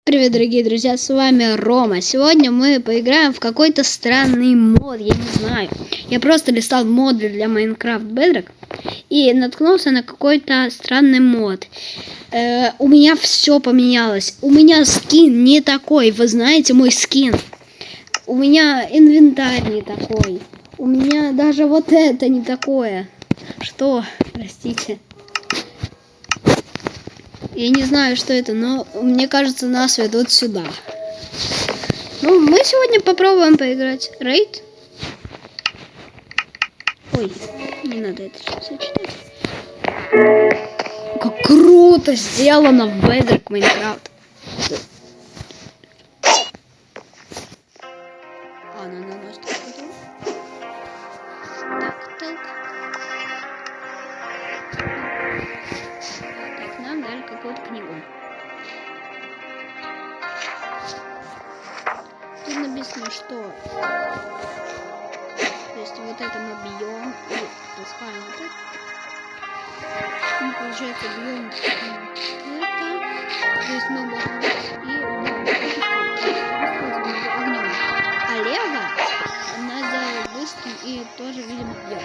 Привет, дорогие друзья, с вами Рома. Сегодня мы поиграем в какой-то странный мод, я не знаю. Я просто листал моды для Minecraft Bedrock и наткнулся на какой-то странный мод. У меня все поменялось. У меня скин не такой, вы знаете мой скин. У меня инвентарь не такой. У меня даже вот это не такое. Что? Простите. Я не знаю, что это, но мне кажется, нас ведут сюда. Ну, мы сегодня попробуем поиграть. Рейд? Ой, не надо это сейчас читать. Как круто сделано в Bedrock Minecraft. Она на нас так готова. Так. Так, нам дали какую-то книгу. Тут написано, что то есть вот это мы бьем и пускаем вот это. Мы, получается, бьем это. То есть мы можем бить и огнем. А лево надо быстрым и тоже, видимо, бьем.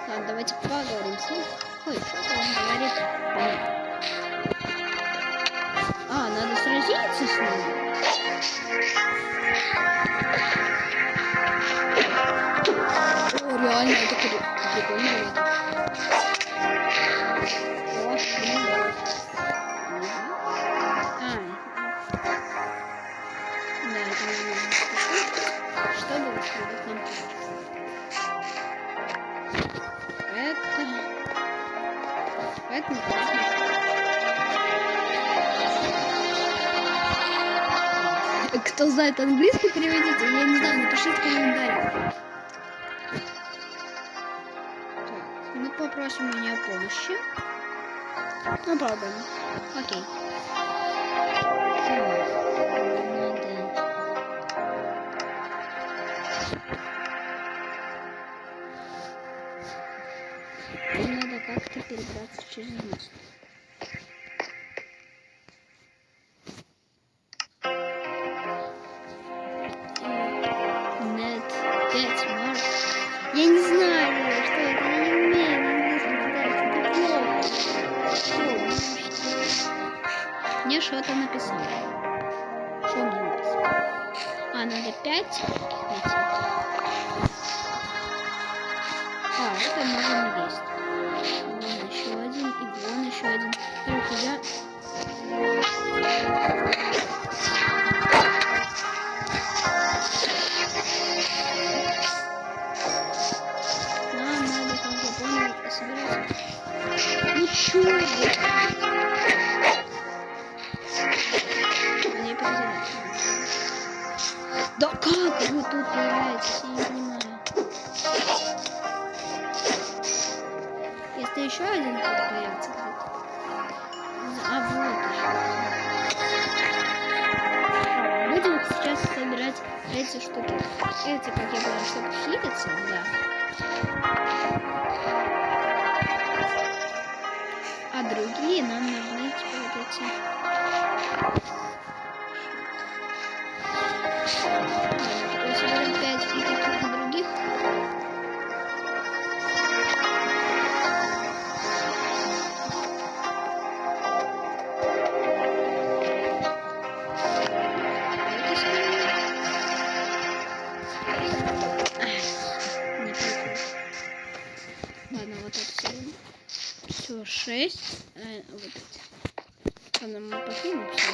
Ладно, давайте поговорим с ним. Ой, что он говорит? Надо сразиться с ним. О, реально, это прикольно. Что было к нам? Это кто знает английский, переведите. Я не знаю, напишите в комментариях. Так, мы попросим у нее помощи. Попробуем. Окей. Надо как-то перебраться через мост. Я не знаю, что это, я не умею английский читать, это плохо. Мне что-то написали. Что мне написали? Надо 5 найти. Это можно есть. Вон еще один, и вон еще один. Только я... Да как вы тут появляетесь? Я не понимаю. Если еще один кто-то появится где-то. Вот. Будем сейчас собирать эти штуки. Эти, как я понял, чтобы хилиться, да. А другие нам нужны типа вот эти. Соберем 5 и таких и других. Ладно, вот это соберем. Все, 6. Вот эти. Ладно, мы покинем все.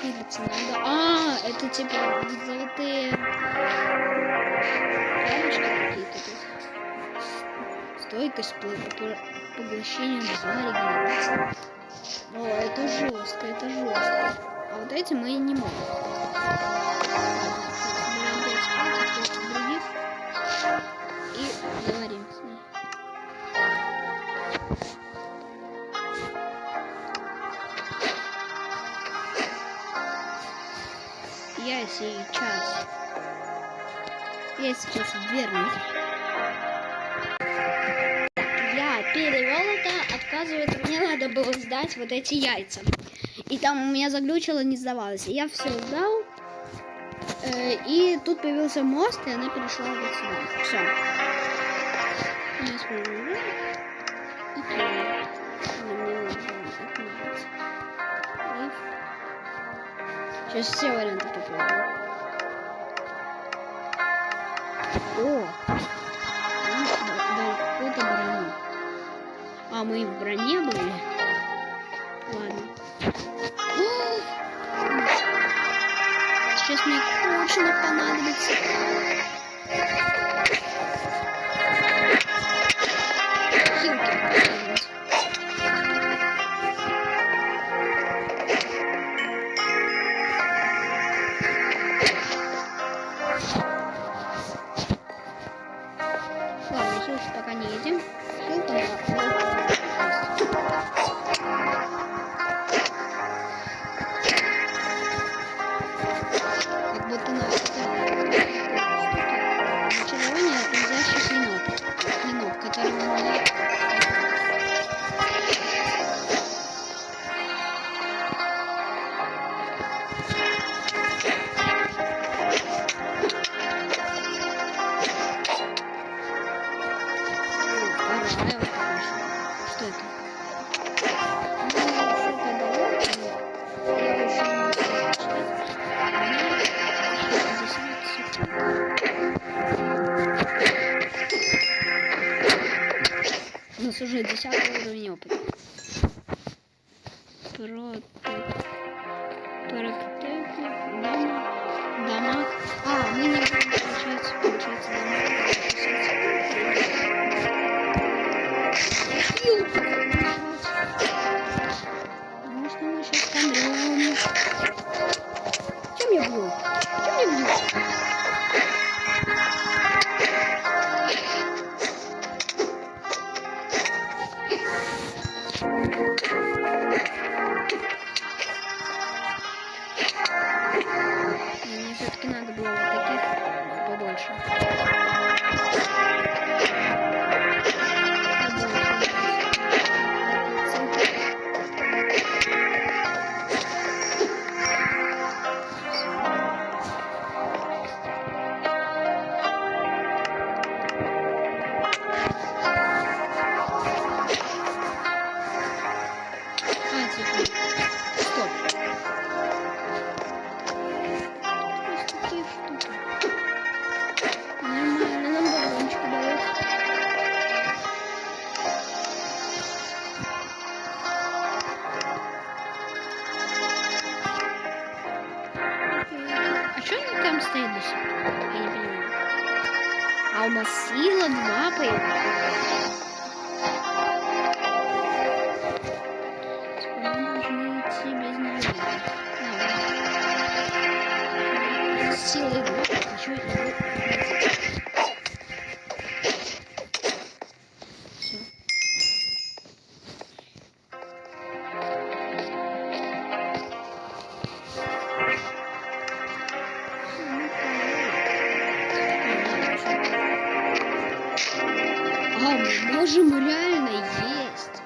Надо. Это типа золотые камушки какие-то тут. Стойкость, поглощение, 2 регенерации. О, это жестко, это жестко. А вот эти мы не можем. Собираем 5 других и говорим с ней. Я сейчас вернусь. Я перевел это, оказывается, мне надо было сдать вот эти яйца. И там у меня заглючило, не сдавалось. Я все сдал. И тут появился мост, и она перешла вот сюда. Все. Я смотрю. Сейчас все варианты попробую. О! Да, какую-то броню. А, мы и в броне были? Ладно. О! Сейчас мне очень понадобится. Ладно, хилки пока не едем. Как будто на зачарование изящный клинок, который у меня... Что это? У нас уже 10 уровень опыта. Дома. А, мы не будем, получается может, мы сейчас помрем. Чем я бью? Мне все-таки надо было вот таких побольше. Стоит до сих пор. Я не понимаю. А у нас сила 2 появилась. Мы должны идти без нее. Сила 2. Хочу его. Все. Мы можем реально есть.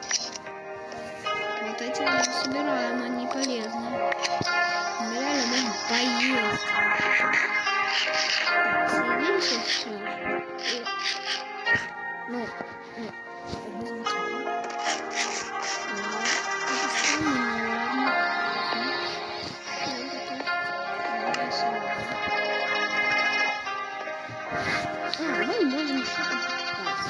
Вот эти мы собираем, они полезные. Мы реально можем поесть. Съедим сейчас все. Ну, возьмите. Мы можем что-то покупать.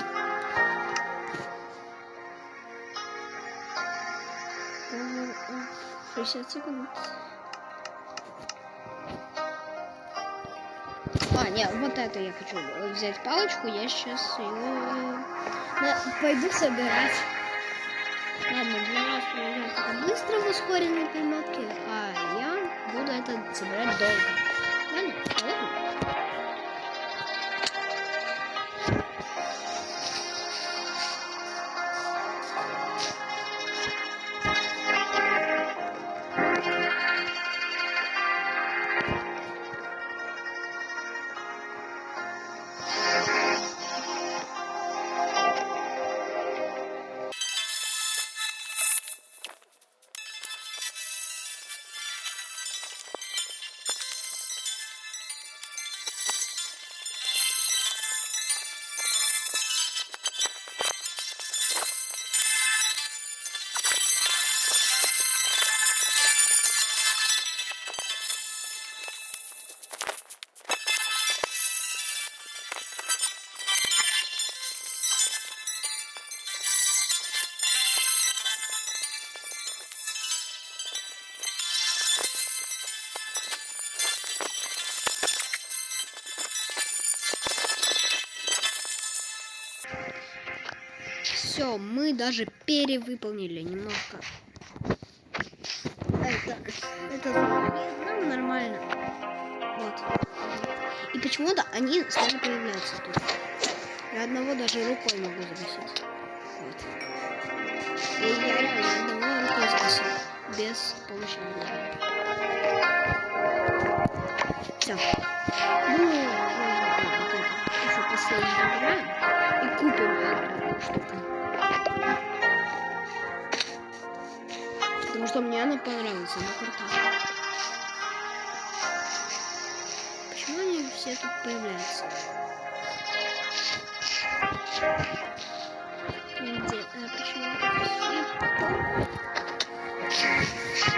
60 секунд. А, нет, вот это я хочу взять палочку. Я сейчас ее пойду собирать. Ладно, для вас проверяю это быстро в ускоренной перемотке, а я буду это собирать долго. Ладно, ладно. Все, мы даже перевыполнили немножко. Это ну, нормально. Вот. И почему-то они стали появляться тут. Я одного даже рукой могу загасить. Вот. И я реально одного рукой загасил. Без помощи оружия. Все. Ну, вот это. Еще последний забираем. И купим эту штуку. Потому что мне она понравилась, она крутая. Почему они все тут появляются? Где? Почему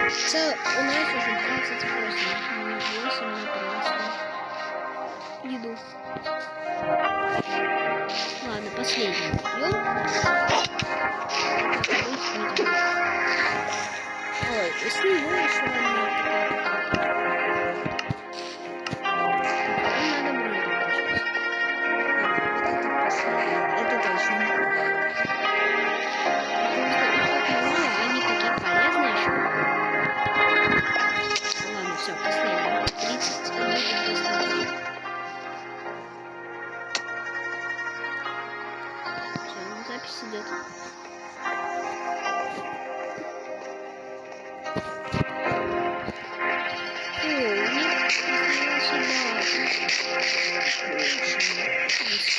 все? У нас уже 28. У меня 8 на просто. Иду. Ладно, последний. Ой, и с него еще одна такая. Надо брать сейчас. Это точно. Они такие полезные еще. Ладно, все, последний. 30 минут достаточно. Все, запись идет.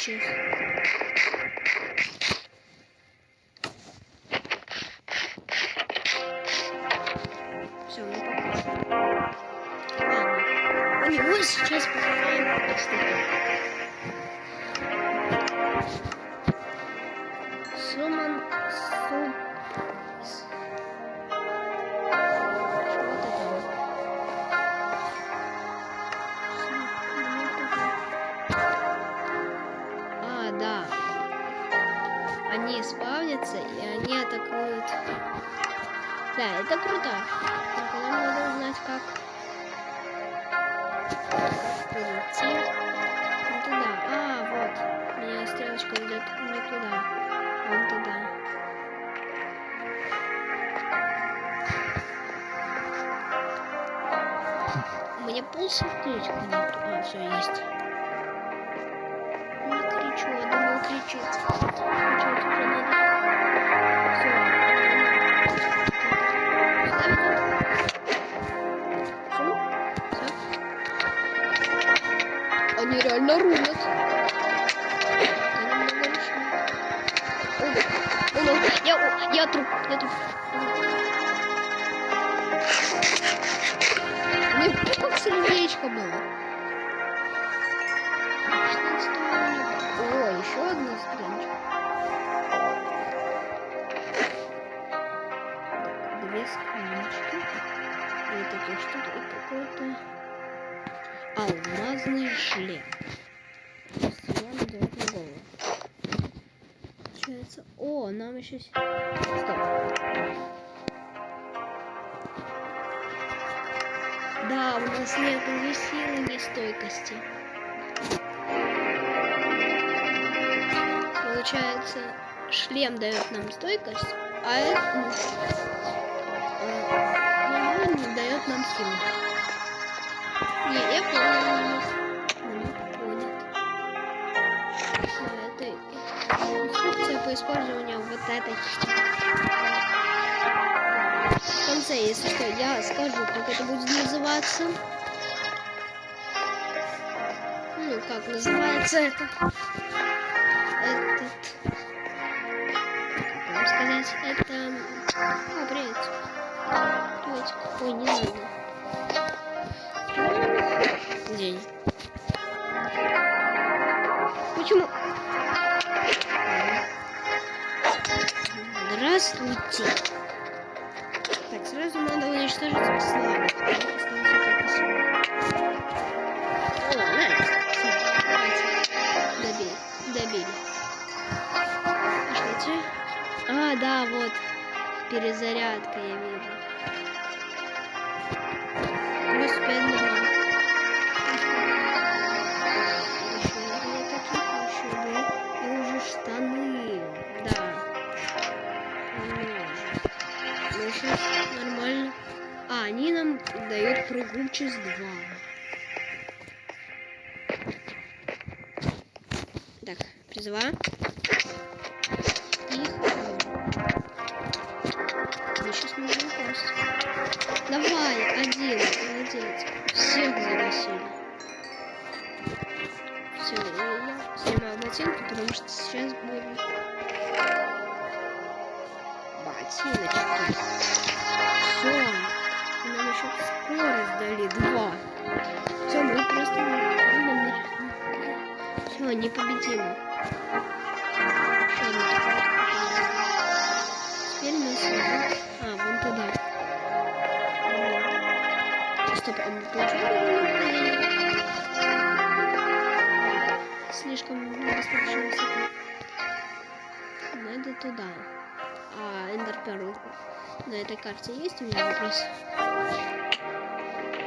Сейчас. Все, мы покажем. Ладно. У него сейчас покажем эту штуку. Суман суп. Да. Они спавнятся и они атакуют. Да, это круто. Только нам надо узнать, как прийти. Вон туда. А, вот. У меня стрелочка идет не туда. Вон туда. У меня полсердечка нету. А, все, есть. Я думал, кричит. Кричать уже надо. Все. Они реально рулят. Я труп. Мне как сердечко было. О, еще одна стрелочка. Так, 2 скриночки. И такие штуки. И какой-то алмазный шлем. Шлем дает на голову. Получается. О, нам еще... Стоп. Да, у нас нет ни силы, ни стойкости. Получается, шлем дает нам стойкость, а это не дает нам силу. Не, я понял. Это инструкция по использованию вот этой штуки. В конце, если что, я скажу, как это будет называться. Ну, как называется это? Как вам сказать, это... А, привет. Давайте. Ой, не надо. День. Почему? Здравствуйте. Так, сразу надо уничтожить славу. О, найс. Добили. Пошлите. А, да, вот. Перезарядка, я вижу. Плюс 5 на. И уже штаны. Да. Прыгучесть 2. Так, призываю. Их. Мы сейчас можем упасть. Давай, один, молодец. Всех загасили. Все, я снимаю ботинки, потому что сейчас будем... Ботиночки. Все. Нам еще скорость дали 2. Все, мы просто... Все, непобедимо. Еще одна такая. Теперь нас идут... вон туда. Стоп, а мы получили? Слишком достаточно высоко. Надо туда. Эндерперл на этой карте есть у меня вопрос?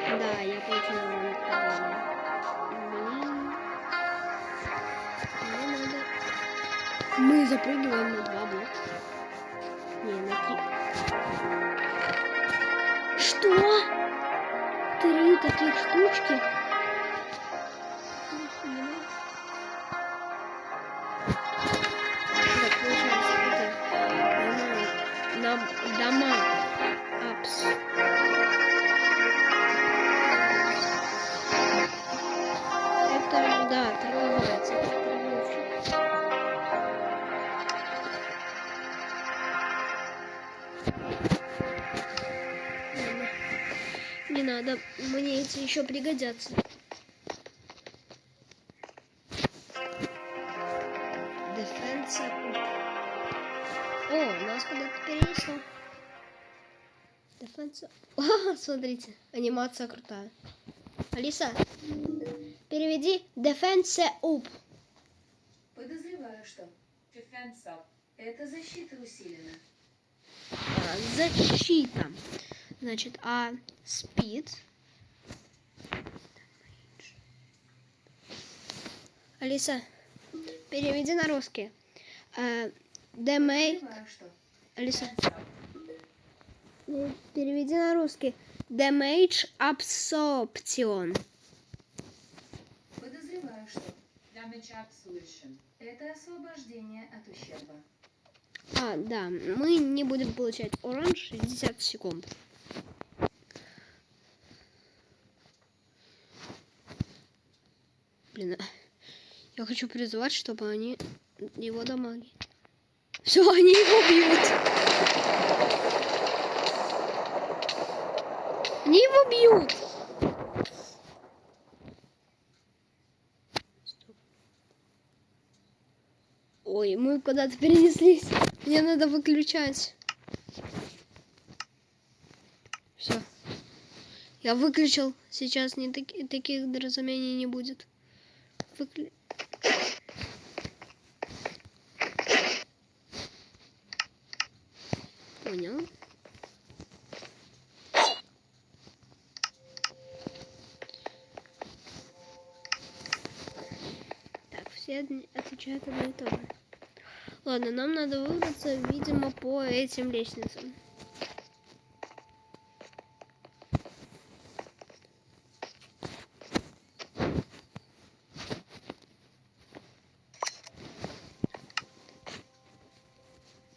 Да, я получила направление. Мне надо... Мы запрыгиваем на 2 блока. Не, на 3. Что? 3 таких штучки? Так, получается, это на дома апс. Это, да, торговец, это торговщик. Не надо, мне эти еще пригодятся. Дефенса. О, нас куда-то перенесло. Дефенса. Смотрите, анимация крутая. Алиса, переведи Defense Up. Подозреваю, что Defense Up — это защита усилена. Защита. Значит, Speed. Алиса, переведи на русский. Damage. Алиса, переведи на русский. Damage Absorption. Подозреваю, что Damage Absorption — это освобождение от ущерба. Да, мы не будем получать урон 60 секунд. Блин, я хочу призывать, чтобы они его дамаги. Все, они его бьют. Они его бьют. Стоп. Ой, мы куда-то перенеслись. Мне надо выключать. Все. Я выключил. Сейчас таких недоразумений не будет. Понял. Так, все отвечают одно и то же. Ладно, нам надо выбраться, видимо, по этим лестницам.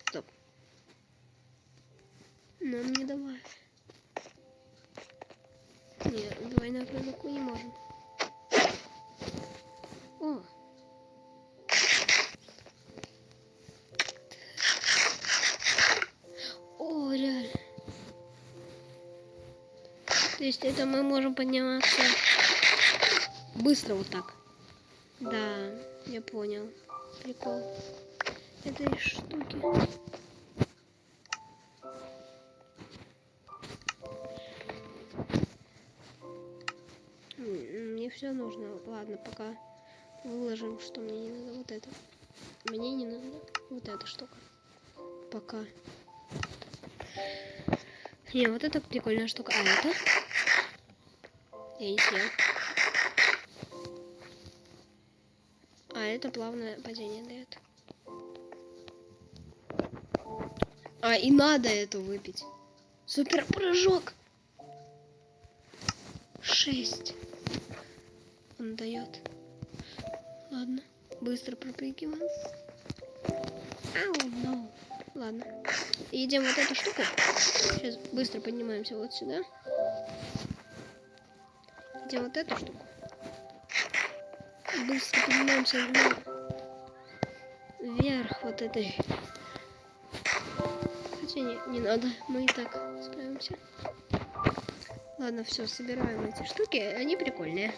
Стоп. Нам не давай. Не, двойную прыжку не можем. О! О, реально. То есть это мы можем подниматься быстро вот так. Да, я понял. Прикол этой штуки. Мне все нужно. Ладно, пока выложим, что мне не надо вот это. Мне не надо вот эта штука. Пока. Не, вот это прикольная штука. А это? Я не съел. А это плавное падение дает. И надо это выпить. Супер прыжок. 6. Он дает. Ладно, быстро пропрыгиваем. Ау, no. Ладно. Едем вот эту штуку. Сейчас быстро поднимаемся вот сюда. Едем вот эту штуку. Быстро поднимаемся вверх вот этой. Хотя не надо, мы и так справимся. Ладно, все, собираем эти штуки. Они прикольные.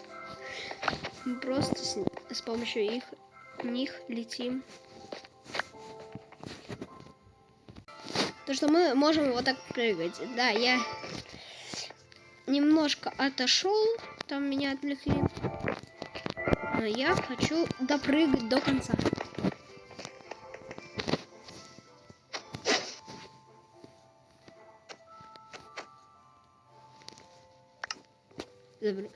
Мы просто с помощью них летим. То, что мы можем вот так прыгать. Да, я немножко отошел. Там меня отвлекли. Но я хочу допрыгать до конца. Добро.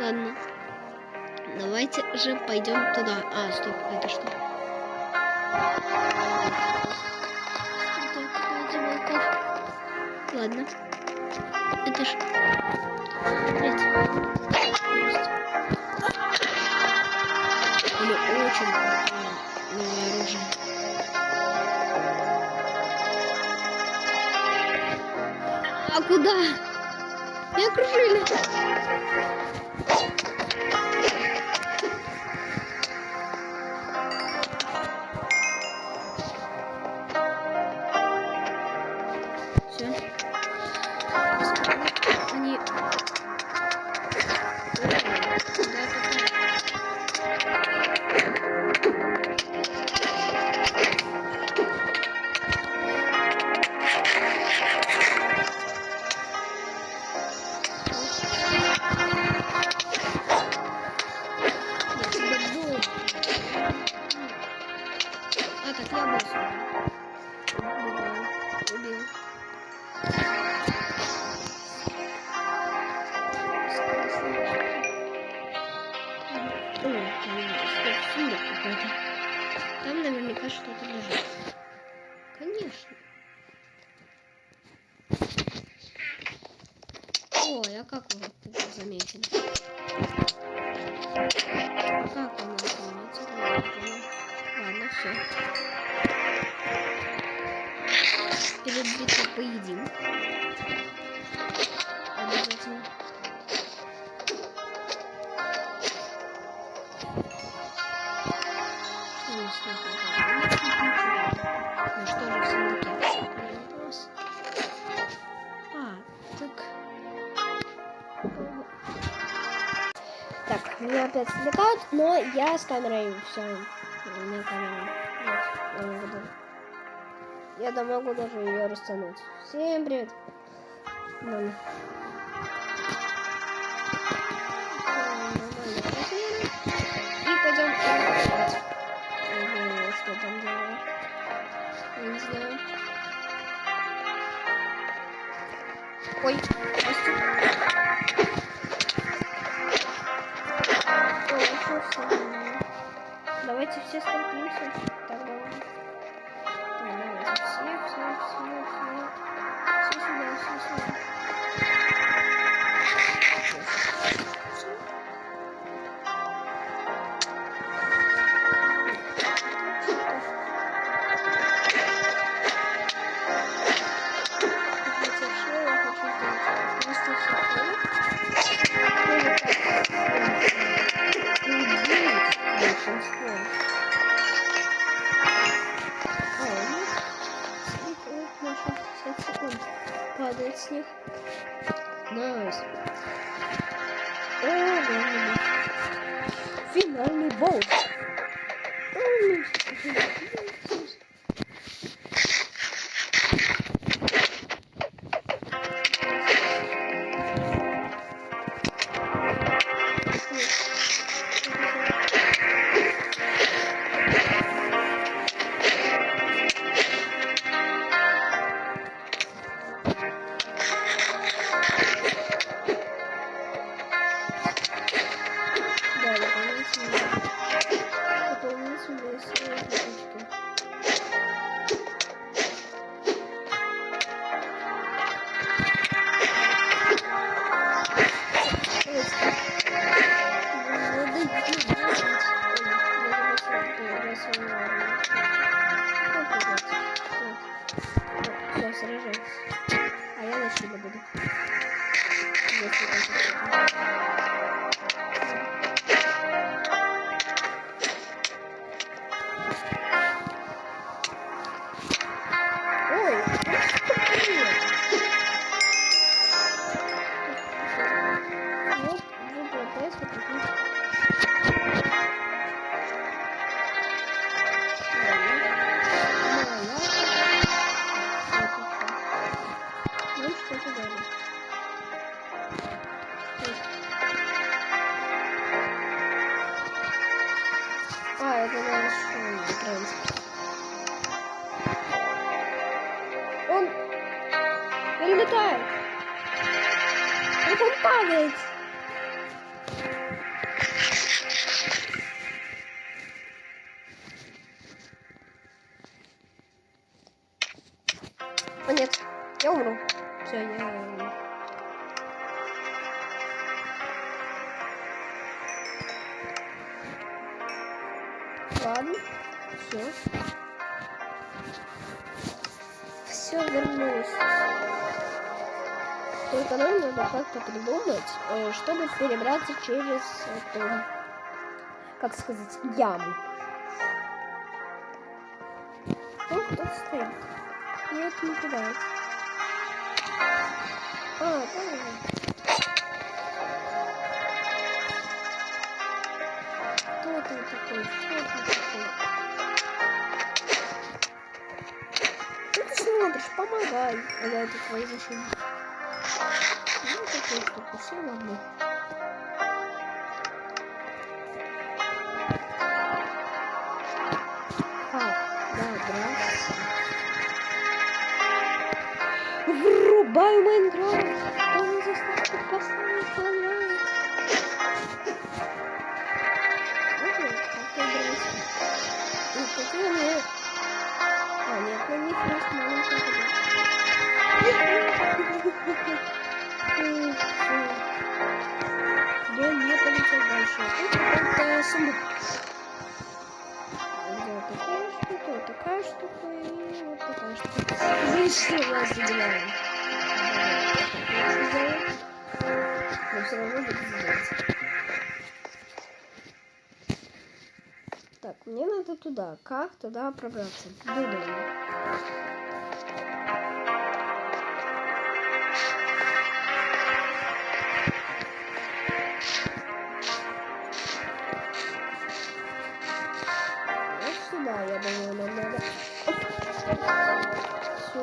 Ладно, давайте же пойдем туда. А, стоп, это что? Ладно, это ж... Или очень новое оружие. А куда? Меня окружили. Там наверняка что-то лежит. Конечно. Ой, а как вы это заметили? Как вы это заметили? Ладно, все. Перед битвой поедим. Обязательно. Ну что же в сундуке? Вопрос. Так, меня опять отвлекают, но я с камерой все. У меня камера. Вот, я могу даже ее растянуть. Всем привет. Ладно. И пойдем играть. Что там делать? Я не знаю. Ой, давайте все столпимся. Так, давай. Давайте все сюда, все сюда. Падает с них. Найс. О, финальный босс. летает. Он падает. О нет, я умру. Все, я умру. Ладно, все. Все вернулось. Только нам надо как-то придумать, чтобы перебраться через эту, как сказать, яму. О, кто-то стоит. И это не кидает. А, тоже. Кто там такой? Кто там такой? Что ты смотришь? Помогай. А я это твои зашли. Ну, такой штуку. Все ладно. Врубаю Майнкрафт. Кто заставку поставить понравится. Вот, какие нет. А, нет, на них есть маленькая я не полетел дальше. Это сундук. Такая штука и вот такая штука. Вышли нас заделяем. Но все равно будет сделать. Так, мне надо туда. Как туда пробраться? Думаем. Да, я думаю, нам надо. Все.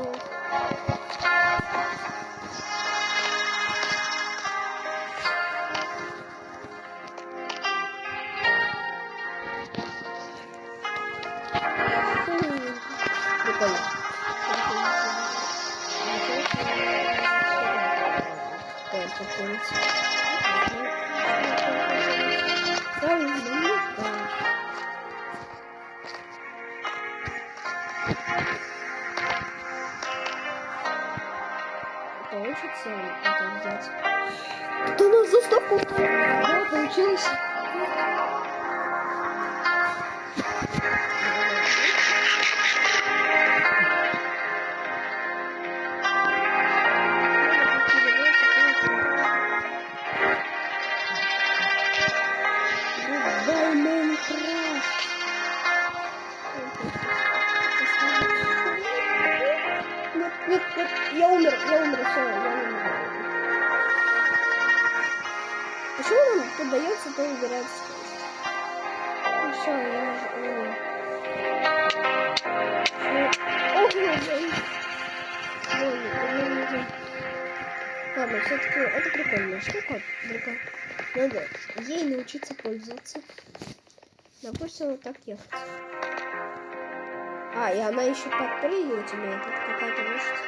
Прикольно. Получится это взять. Кто нас заставку? Да, получилось. Дай Майнкрафт. Нет, я умер, все, я умер. Почему нам кто дается, то убирает скорость? Ну все, я умер. Ладно, все-таки это прикольная штука. Надо ей научиться пользоваться. Допустим, вот так ехать. А, и она еще подпрыгивать умеет. Это какая-то лошадь.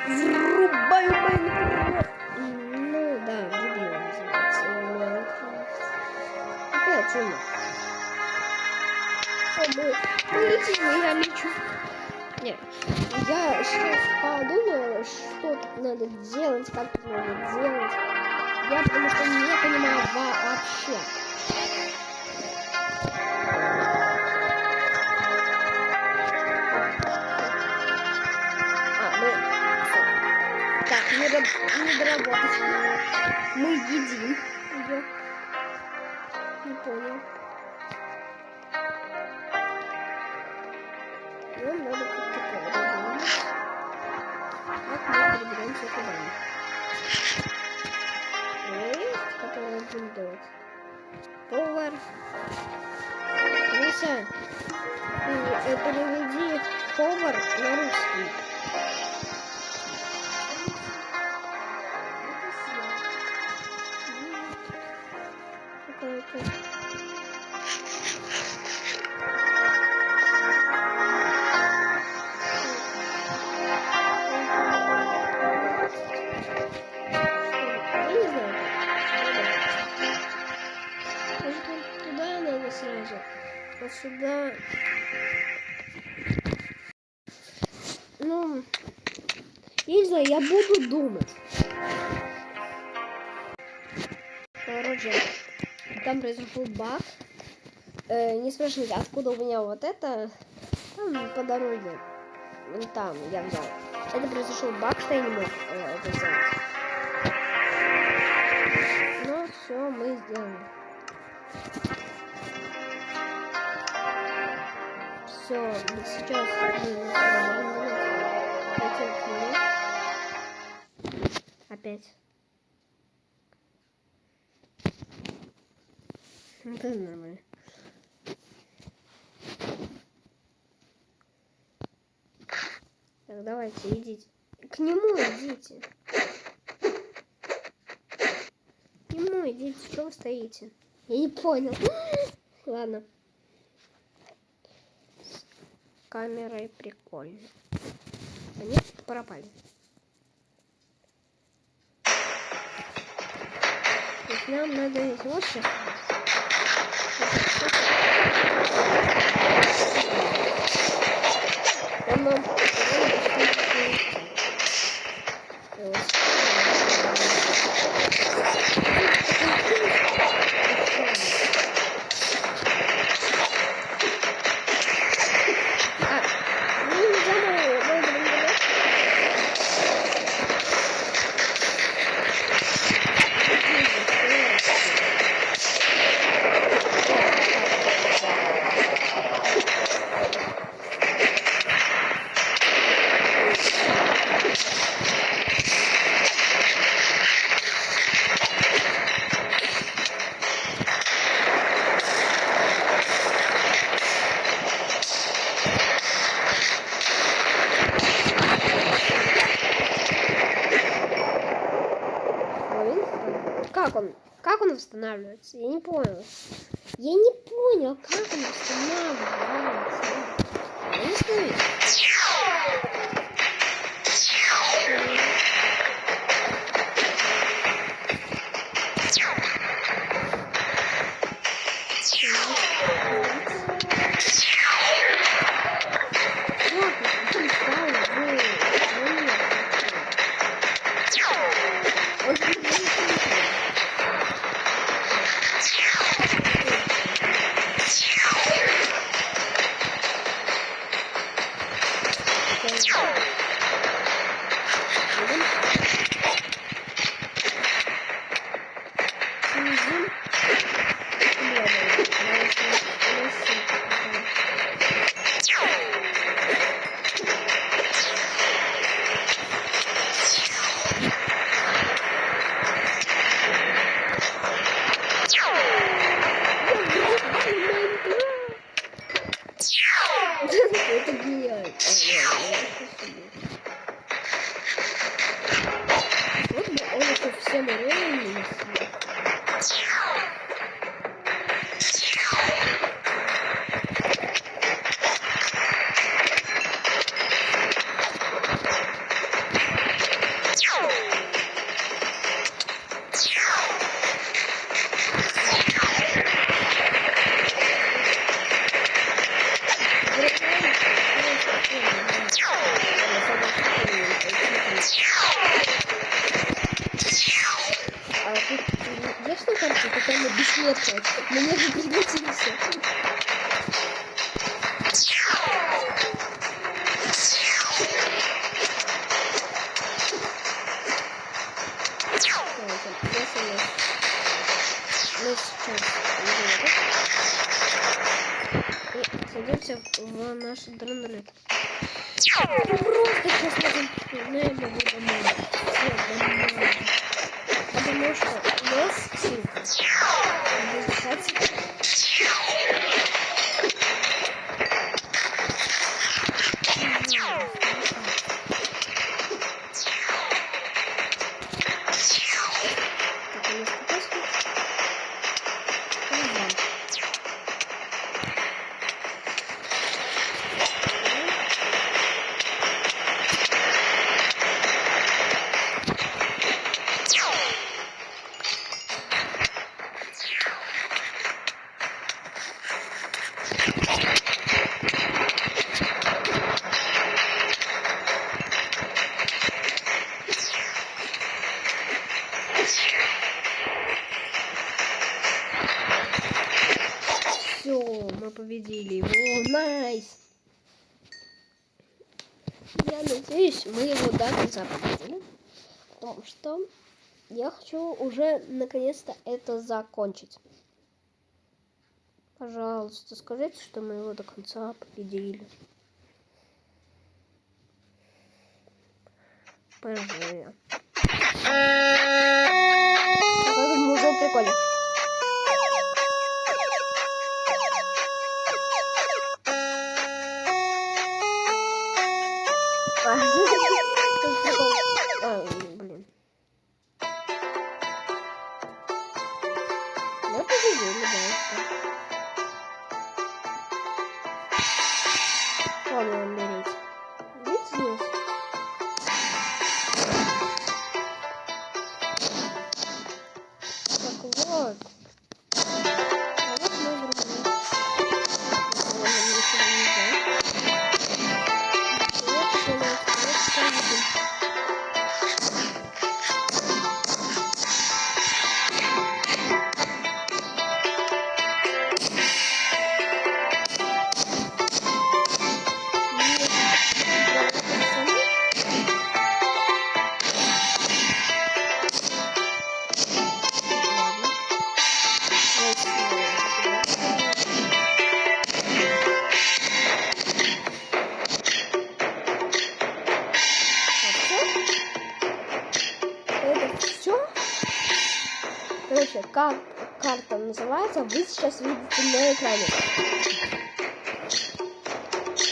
Врубаю Майнкрафт. Ну да, врубила называется Майнкрафт. Опять умер. Мы летим, я лечу. Нет, я сейчас подумала, что тут надо делать, как тут надо делать. Я потому что не понимаю вообще. Так, не доработать. Мы едим ее. Не понял. Нам надо как-то продумать. Как мы переберемся туда. Есть, который будет делать. Повар. Алиса, переведи повар на русский. Вот сюда. Ну, я не знаю, я буду думать. Короче, там произошел баг. Не спрашивайте, откуда у меня вот это. Там по дороге. Вон там я взял. Это произошел баг, что я не мог это сделать. Но все, мы сделали. Все, сейчас опять. Это нормально. Так, давайте, идите. К нему идите. К нему идите. Что вы стоите? Я не понял. Ладно. С камерой прикольно. Они пропали. То есть нам надо вот сейчас. Как он восстанавливается? Я не понял. Я не понял, как он восстанавливается. Я не знаю. Это гениально. Вот бы он еще всем уровнями. Ясно, кажется, какая-то бессмертная. Мне же пригодился. Мы сейчас и садимся в наш дрон-рейд. Просто сейчас можем на это будет домой. Потому что у нас победили его. Найс! Я надеюсь, мы его до конца победили. Потому что я хочу уже наконец-то это закончить. Пожалуйста, скажите, что мы его до конца победили. ПЖ. Какой мужик прикольный. Блин. Мы победили, да. Ладно, умереть. Видите здесь? Так вот. А вот мы вроде. Короче, как карта называется, вы сейчас видите на экране.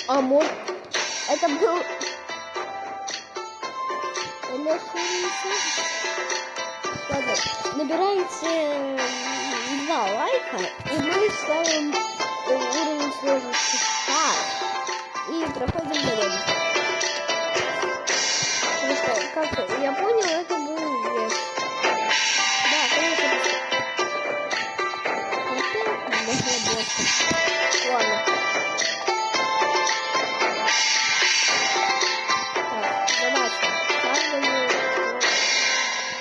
А может, это был... Ладно, набираете 2 лайка, и мы ставим уровень сложности и проходим дорогу. Потому что, как я понял, это был вес. Да, конечно. Ладно. Так, задача. Каждому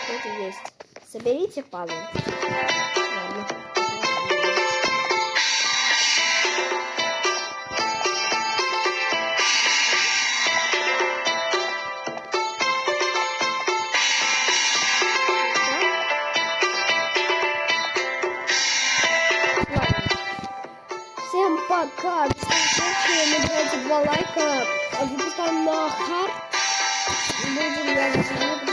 кто-то есть. Соберите пазл. Ладно. Всем пока! Набирайте 2 лайка, а выпускаем на хард. Будем я